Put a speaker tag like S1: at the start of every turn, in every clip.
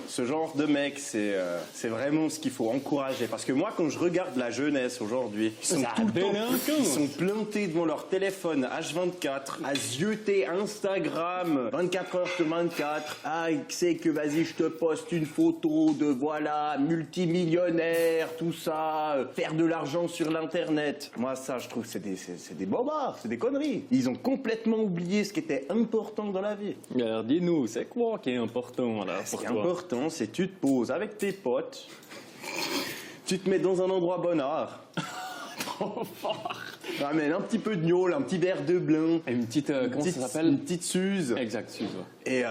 S1: Ce genre de mec, c'est vraiment ce qu'il faut encourager. Parce que moi, quand je regarde la jeunesse aujourd'hui, ils sont tout le temps, ils sont plantés devant leur téléphone H24, à zioter Instagram 24 heures sur 24. Ah, c'est que vas-y, je te poste une photo de voilà, multimillionnaire, tout ça, faire de l'argent sur l'internet. Moi, ça, je trouve que c'est des bobards, c'est des conneries. Ils ont complètement oublié ce qui était important dans la vie.
S2: Alors, dis-nous, c'est quoi qui est important là pour toi?
S1: Ce qui est important, c'est que tu te poses avec tes potes, tu te mets dans un endroit bonnard.
S2: Trop fort.
S1: Ramène un petit peu de gnôle, un petit verre de blanc.
S2: Et une petite, comment ça s'appelle?
S1: Une petite suze.
S2: Exact, suze.
S1: Et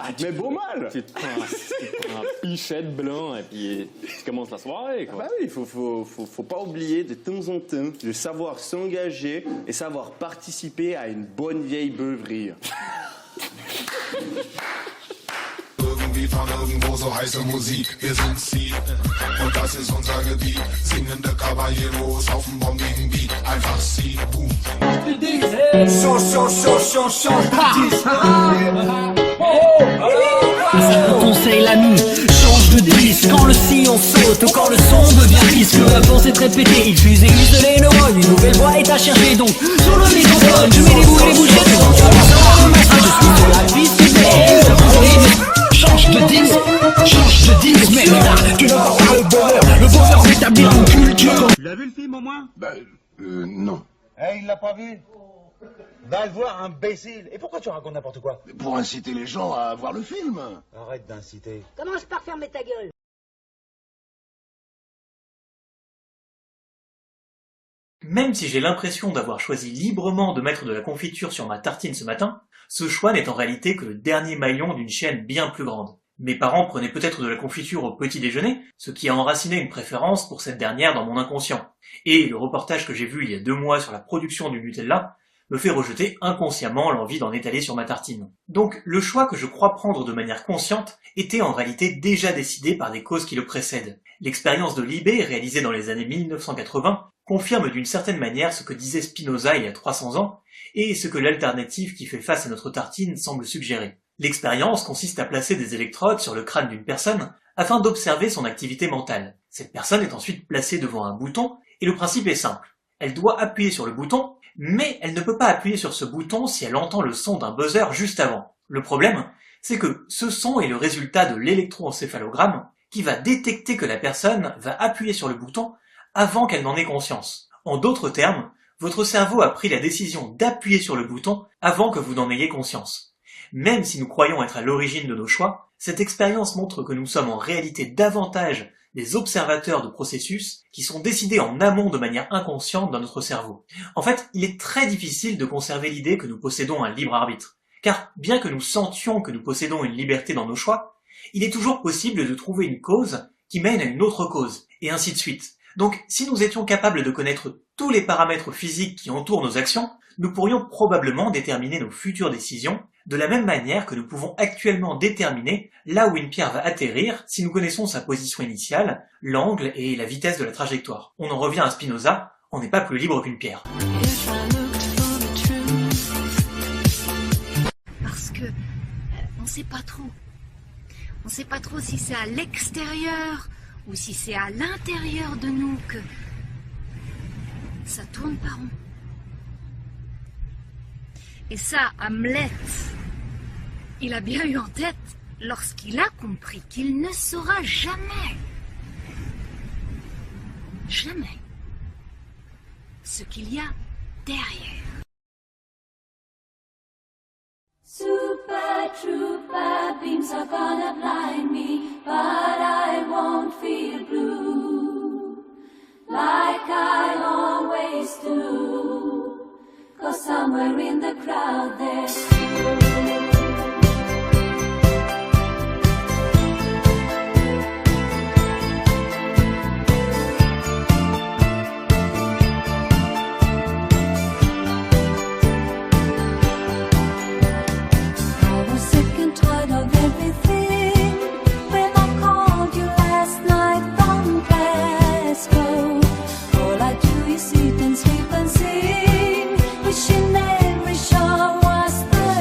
S1: tu te mets beau mal.
S2: Tu te prends un pichet de blanc et puis tu commences la soirée, quoi.
S1: Bah oui, faut pas oublier de temps en temps de savoir s'engager et savoir participer à une bonne vieille beuverie.
S3: Irgendwie von irgendwo so heiße Musik, wir sind Ziel und das ist unser Gebiet. Singende Caballeros auf dem bombigen Beat, einfach Ziel, boom.
S4: Change, conseil l'ami, change de disque quand le sillon saute ou quand le son devient risque. La pensée de répéter, il fuse et use les neurones. Une nouvelle voix est à chercher donc sur le microphone. Je mets les bouts et les bouchettes devant sur le son. Je suis sur la piste et change de disque, mais là, tu ne vois pas le bonheur s'établir en culture.
S5: Tu l'as vu le film au moins?
S3: Non.
S5: Eh, il l'a pas vu? Va le voir, imbécile. Et pourquoi tu racontes n'importe quoi?
S3: Pour inciter les gens à voir le film.
S5: Arrête d'inciter.
S6: Commence par fermer ta gueule.
S7: Même si j'ai l'impression d'avoir choisi librement de mettre de la confiture sur ma tartine ce matin, ce choix n'est en réalité que le dernier maillon d'une chaîne bien plus grande. Mes parents prenaient peut-être de la confiture au petit déjeuner, ce qui a enraciné une préférence pour cette dernière dans mon inconscient. Et le reportage que j'ai vu il y a 2 mois sur la production du Nutella me fait rejeter inconsciemment l'envie d'en étaler sur ma tartine. Donc le choix que je crois prendre de manière consciente était en réalité déjà décidé par des causes qui le précèdent. L'expérience de Libé, réalisée dans les années 1980, confirme d'une certaine manière ce que disait Spinoza il y a 300 ans, et ce que l'alternative qui fait face à notre tartine semble suggérer. L'expérience consiste à placer des électrodes sur le crâne d'une personne afin d'observer son activité mentale. Cette personne est ensuite placée devant un bouton, et le principe est simple. Elle doit appuyer sur le bouton, mais elle ne peut pas appuyer sur ce bouton si elle entend le son d'un buzzer juste avant. Le problème, c'est que ce son est le résultat de l'électroencéphalogramme qui va détecter que la personne va appuyer sur le bouton avant qu'elle n'en ait conscience. En d'autres termes, votre cerveau a pris la décision d'appuyer sur le bouton avant que vous n'en ayez conscience. Même si nous croyons être à l'origine de nos choix, cette expérience montre que nous sommes en réalité davantage des observateurs de processus qui sont décidés en amont de manière inconsciente dans notre cerveau. En fait, il est très difficile de conserver l'idée que nous possédons un libre arbitre, car bien que nous sentions que nous possédons une liberté dans nos choix, il est toujours possible de trouver une cause qui mène à une autre cause, et ainsi de suite. Donc, si nous étions capables de connaître tous les paramètres physiques qui entourent nos actions, nous pourrions probablement déterminer nos futures décisions de la même manière que nous pouvons actuellement déterminer là où une pierre va atterrir si nous connaissons sa position initiale, l'angle et la vitesse de la trajectoire. On en revient à Spinoza, on n'est pas plus libre qu'une pierre.
S6: Parce que on sait pas trop. On sait pas trop si c'est à l'extérieur ou si c'est à l'intérieur de nous que ça tourne par rond. Et ça, Hamlet, il a bien eu en tête lorsqu'il a compris qu'il ne saura jamais, ce qu'il y a derrière.
S8: Super trooper beams are gonna blind me, but I won't feel blue like I always do, 'cause somewhere in the crowd there's you. Wishing every show was the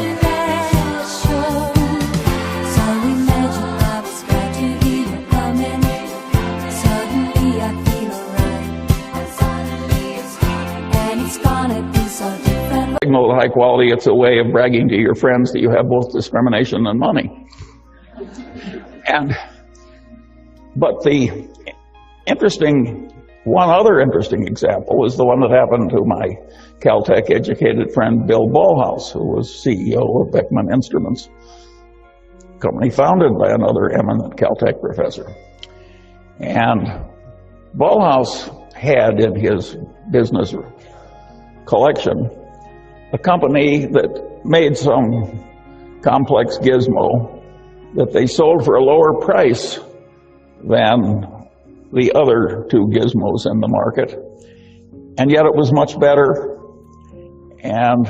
S9: promote high quality, it's a way of bragging to your friends that you have both discrimination and money. But one other interesting example is the one that happened to my Caltech educated friend Bill Ballhaus, who was CEO of Beckman Instruments, a company founded by another eminent Caltech professor. And Ballhaus had in his business collection a company that made some complex gizmo that they sold for a lower price than the other two gizmos in the market, and yet it was much better, and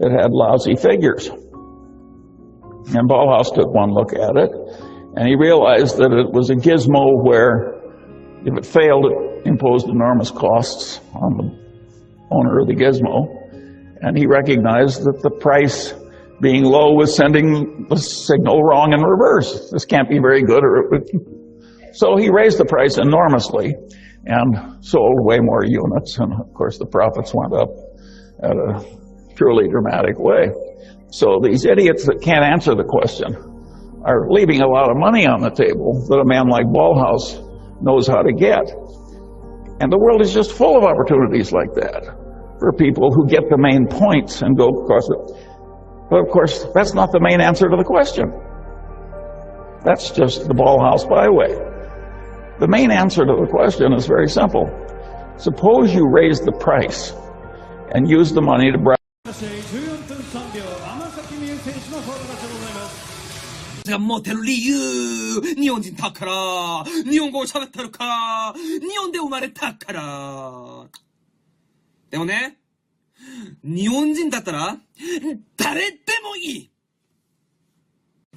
S9: it had lousy figures. And Ballhaus took one look at it, and he realized that it was a gizmo where if it failed, it imposed enormous costs on the owner of the gizmo, and he recognized that the price being low was sending the signal wrong in reverse. This can't be very good, or it would. So he raised the price enormously and sold way more units, and of course the profits went up at a truly dramatic way. So these idiots that can't answer the question are leaving a lot of money on the table that a man like Ballhaus knows how to get. And the world is just full of opportunities like that for people who get the main points and go across it. But of course, that's not the main answer to the question. That's just the Ballhaus byway. The main answer to the question is very simple. Suppose you raise the price and use the money to bribe.
S4: モテる理由、日本人だから、日本語を喋ってるから、日本で生まれたから。でもね、日本人だったら、誰でもいい。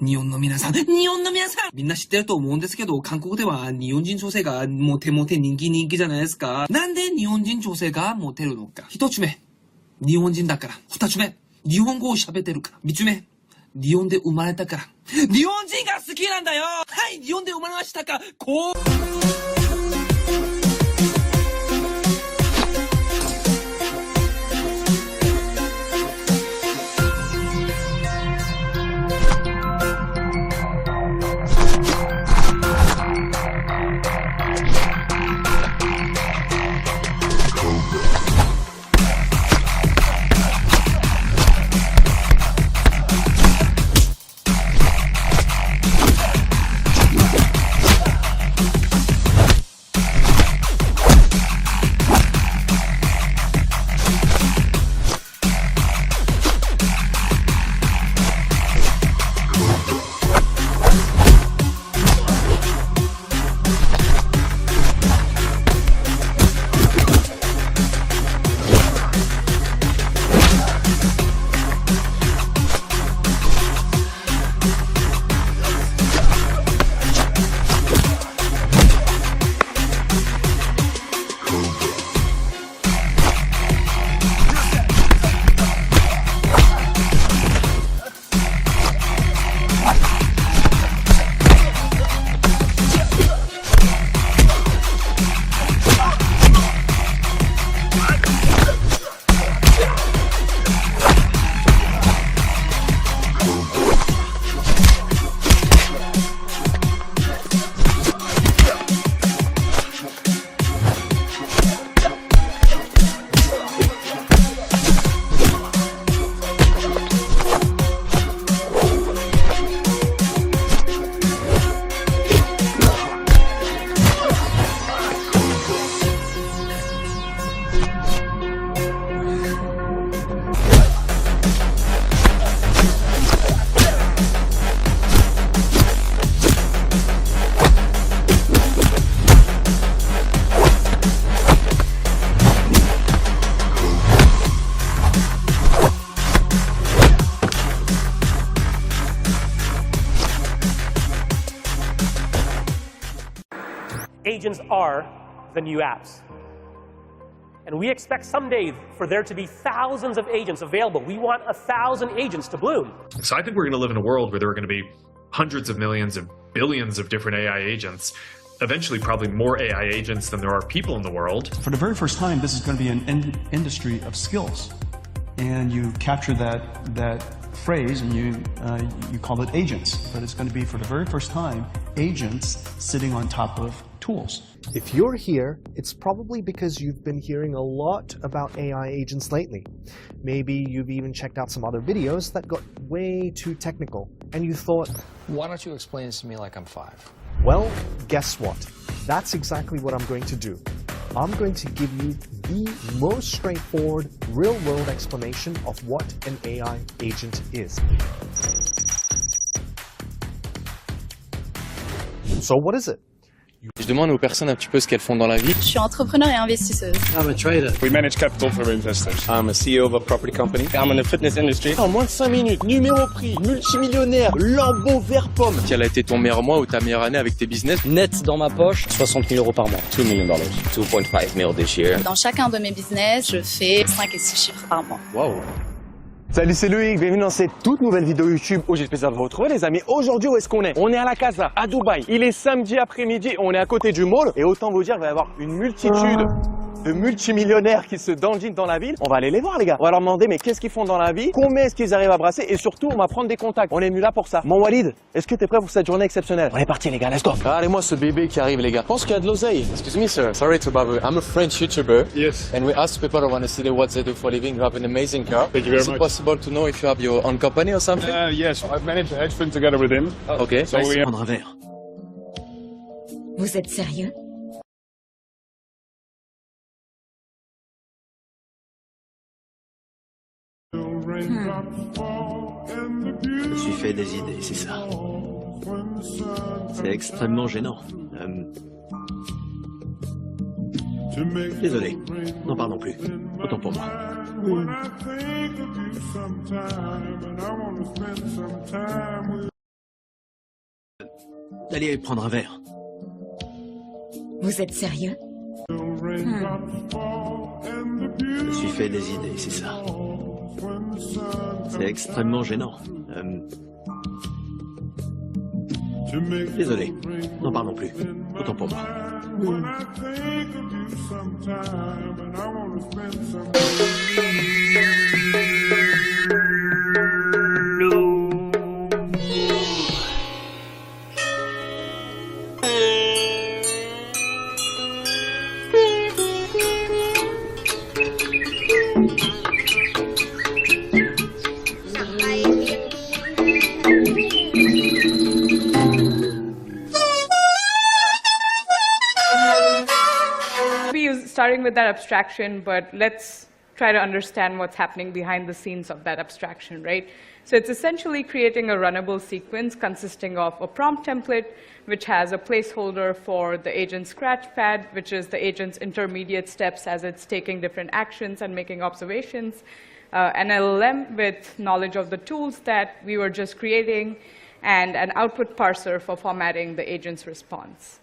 S4: 日本の皆さん、みんな知ってると思うんですけど、韓国では日本人女性がモテ人気じゃないですか。なんで日本人女性がモテるのか。一つ目、日本人だから。二つ目、日本語を喋ってるから。三つ目、日本で生まれたから。日本人が好きなんだよ。はい、日本で生まれましたか。こう。
S10: Agents are the new apps. And we expect someday for there to be thousands of agents available. We want 1,000 agents to bloom.
S11: So I think we're going to live in a world where there are going to be hundreds of millions of billions of different AI agents. Eventually, probably more AI agents than there are people in the world.
S12: For the very first time, this is going to be an industry of skills. and you capture that phrase and you call it agents. But it's going to be, for the very first time, agents sitting on top of tools.
S13: If you're here, it's probably because you've been hearing a lot about AI agents lately. Maybe you've even checked out some other videos that got way too technical, and you thought,
S14: why don't you explain this to me like I'm 5?
S13: Well, guess what? That's exactly what I'm going to do. I'm going to give you the most straightforward, real-world explanation of what an AI agent is. So what is it?
S15: Je demande aux personnes un petit peu ce qu'elles font dans la vie.
S16: Je suis entrepreneur et investisseuse.
S17: I'm a trader. We manage capital for investors. I'm a CEO of a property company. I'm in the fitness industry.
S15: En moins de 5 minutes, numéro prix, multimillionnaire, lambeau vert pomme. Quel a été ton meilleur mois ou ta meilleure année avec tes business?
S14: Net dans ma poche, 60 000 € par mois.
S17: $2 million. 2.5 mil this year.
S16: Dans chacun de mes business, je fais 5 et 6 chiffres par mois.
S15: Wow.
S18: Salut, c'est Loïc, bienvenue dans cette toute nouvelle vidéo YouTube où j'ai le plaisir de vous retrouver les amis. Aujourd'hui, où est-ce qu'on est? On est à la Casa, à Dubaï. Il est samedi après-midi, on est à côté du mall et autant vous dire, il va y avoir une multitude de multimillionnaires qui se dandinent dans la ville. On va aller les voir les gars. On va leur demander mais qu'est-ce qu'ils font dans la vie, combien est-ce qu'ils arrivent à brasser et surtout on va prendre des contacts. On est venu là pour ça. Mon Walid, est-ce que t'es prêt pour cette journée exceptionnelle? On est parti les gars, let's go. Regardez-moi ce bébé qui arrive les gars. Je pense qu'il y a de l'oseille.
S15: Excuse me sir, sorry to bother you. I'm a French YouTuber.
S17: Yes.
S15: And we ask people who want to see what they do for a living. You have an amazing car.
S17: Thank you very
S15: Is
S17: much.
S15: it possible to know if you have your own company or something?
S17: Yes, I've managed a hedge fund together with him.
S15: Okay.
S17: So we
S14: Prendre un verre.
S6: Vous êtes sérieux?
S14: Je me suis fait des idées, c'est ça. C'est extrêmement gênant. Désolé, n'en parlons plus. Autant pour moi. Allez prendre un verre.
S6: Vous êtes sérieux?
S14: Je me suis fait des idées, c'est ça. C'est extrêmement gênant. Désolé, n'en parlons plus. Autant pour moi.
S19: Starting with that abstraction, but let's try to understand what's happening behind the scenes of that abstraction, right? So it's essentially creating a runnable sequence consisting of a prompt template, which has a placeholder for the agent scratch pad, which is the agent's intermediate steps as it's taking different actions and making observations, an LLM with knowledge of the tools that we were just creating, and an output parser for formatting the agent's response.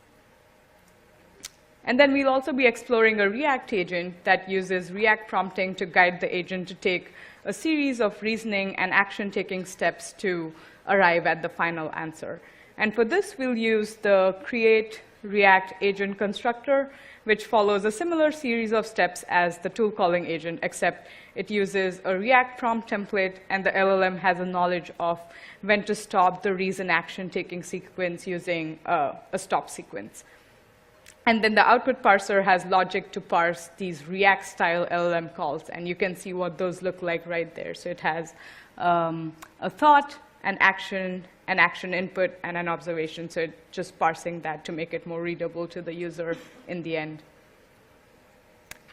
S19: And then we'll also be exploring a React agent that uses React prompting to guide the agent to take a series of reasoning and action-taking steps to arrive at the final answer. And for this, we'll use the create React agent constructor, which follows a similar series of steps as the tool calling agent, except it uses a React prompt template, and the LLM has a knowledge of when to stop the reason action-taking sequence using a stop sequence. And then the output parser has logic to parse these React-style LLM calls, and you can see what those look like right there. So it has a thought, an action input, and an observation. So it's just parsing that to make it more readable to the user in the end.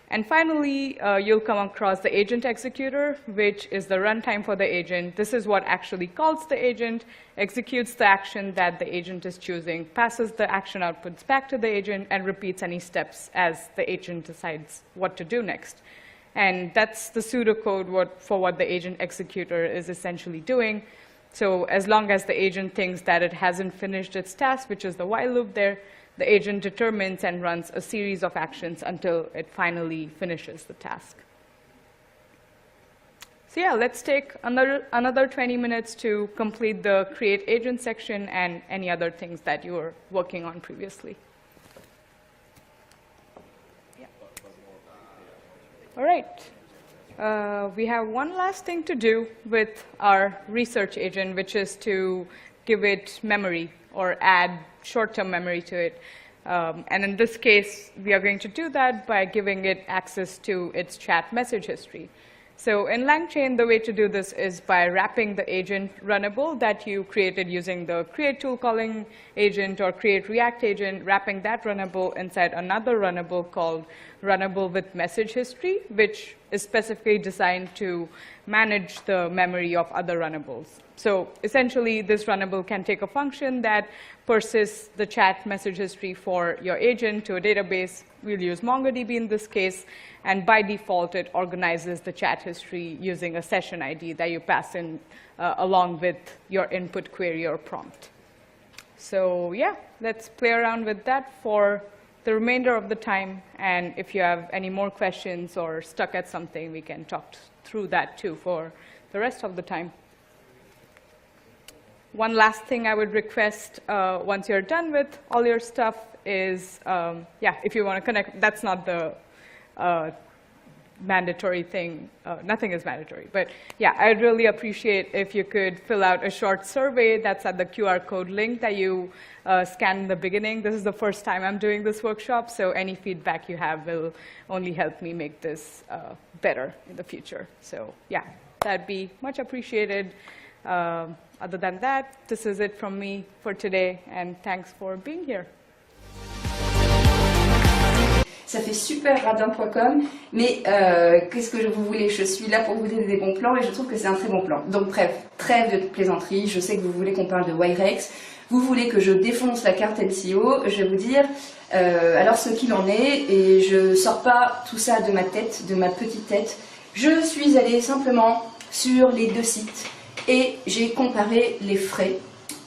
S19: And finally, you'll come across the agent executor, which is the runtime for the agent. This is what actually calls the agent, executes the action that the agent is choosing, passes the action outputs back to the agent, and repeats any steps as the agent decides what to do next. And that's the pseudocode for what the agent executor is essentially doing. So as long as the agent thinks that it hasn't finished its task, which is the while loop there, the agent determines and runs a series of actions until it finally finishes the task. So yeah, let's take another 20 minutes to complete the create agent section and any other things that you were working on previously. Yeah. All right. we have one last thing to do with our research agent, which is to give it memory or add short-term memory to it. And in this case, we are going to do that by giving it access to its chat message history. So in LangChain, the way to do this is by wrapping the agent runnable that you created using the create tool calling agent or create React agent, wrapping that runnable inside another runnable called runnable with message history, which is specifically designed to manage the memory of other runnables. So essentially, this runnable can take a function that persists the chat message history for your agent to a database. We'll use MongoDB in this case. And by default, it organizes the chat history using a session ID that you pass in along with your input query or prompt. So yeah, let's play around with that for the remainder of the time. And if you have any more questions or stuck at something, we can talk through that too for the rest of the time. One last thing I would request once you're done with all your stuff is, yeah, if you want to connect, that's not the mandatory thing. Nothing is mandatory. But yeah, I'd really appreciate if you could fill out a short survey that's at the QR code link that you scanned in the beginning. This is the first time I'm doing this workshop, so any feedback you have will only help me make this better in the future. So yeah, that'd be much appreciated. Other than that, this is it from me for today, and thanks for being here.
S20: Ça fait super radin.com, mais qu'est-ce que vous voulez? Je suis là pour vous donner des bons plans et je trouve que c'est un très bon plan. Donc bref, trêve de plaisanterie, je sais que vous voulez qu'on parle de Wirex, vous voulez que je défonce la carte MCO, je vais vous dire alors ce qu'il en est, et je sors pas tout ça de ma tête, de ma petite tête. Je suis allée simplement sur les deux sites et j'ai comparé les frais.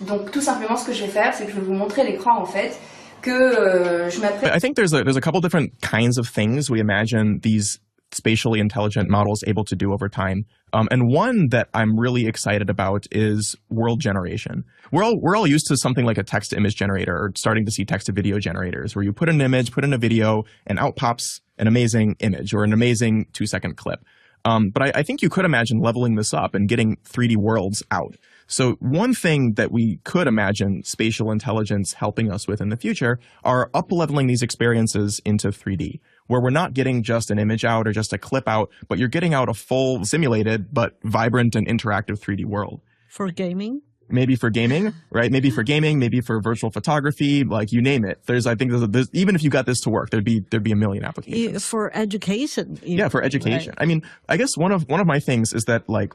S20: Donc tout simplement ce que je vais faire, c'est que je vais vous montrer l'écran en fait.
S21: I think there's a couple different kinds of things we imagine these spatially intelligent models able to do over time. And one that I'm really excited about is world generation. We're all used to something like a text-to-image generator, or starting to see text-to-video generators, where you put an image, put in a video, and out pops an amazing image or an amazing 2-second clip. But I think you could imagine leveling this up and getting 3D worlds out. So one thing that we could imagine spatial intelligence helping us with in the future are up-leveling these experiences into 3D, where we're not getting just an image out or just a clip out, but you're getting out a full simulated but vibrant and interactive 3D world.
S22: For gaming?
S21: Maybe for gaming, right? Maybe for gaming, maybe for virtual photography, like you name it. I think even if you got this to work, there'd be a million applications.
S22: For education.
S21: Yeah, for education. Right. I mean, I guess one of my things is that like,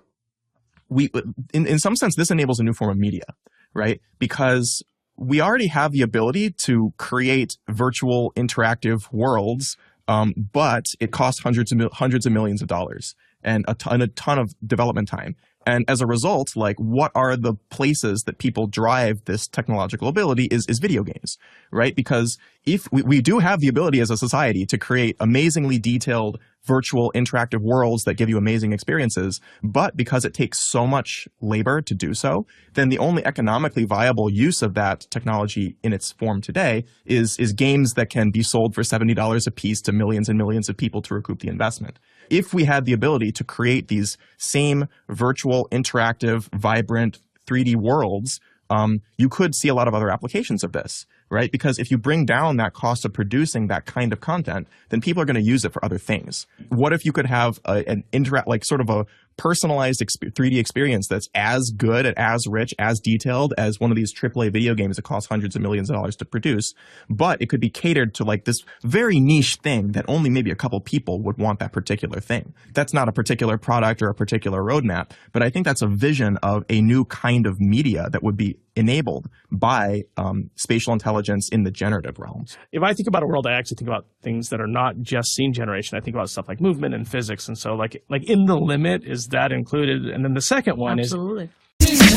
S21: in some sense, this enables a new form of media, right? Because we already have the ability to create virtual interactive worlds, but it costs hundreds of millions of dollars and a ton of development time. And as a result, like, what are the places that people drive this technological ability is video games, right? Because if we do have the ability as a society to create amazingly detailed virtual interactive worlds that give you amazing experiences, but because it takes so much labor to do so, then the only economically viable use of that technology in its form today is games that can be sold for $70 a piece to millions and millions of people to recoup the investment. If we had the ability to create these same virtual, interactive, vibrant 3D worlds, you could see a lot of other applications of this, right? Because if you bring down that cost of producing that kind of content, then people are going to use it for other things. What if you could have sort of a personalized 3D experience that's as good, as rich, as detailed as one of these AAA video games that cost hundreds of millions of dollars to produce, but it could be catered to like this very niche thing that only maybe a couple people would want that particular thing. That's not a particular product or a particular roadmap, but I think that's a vision of a new kind of media that would be enabled by spatial intelligence in the generative realms.
S23: If I think about a world, I actually think about things that are not just scene generation. I think about stuff like movement and physics. And so like in the limit, is that included? And then the second one
S22: Absolutely.
S23: is...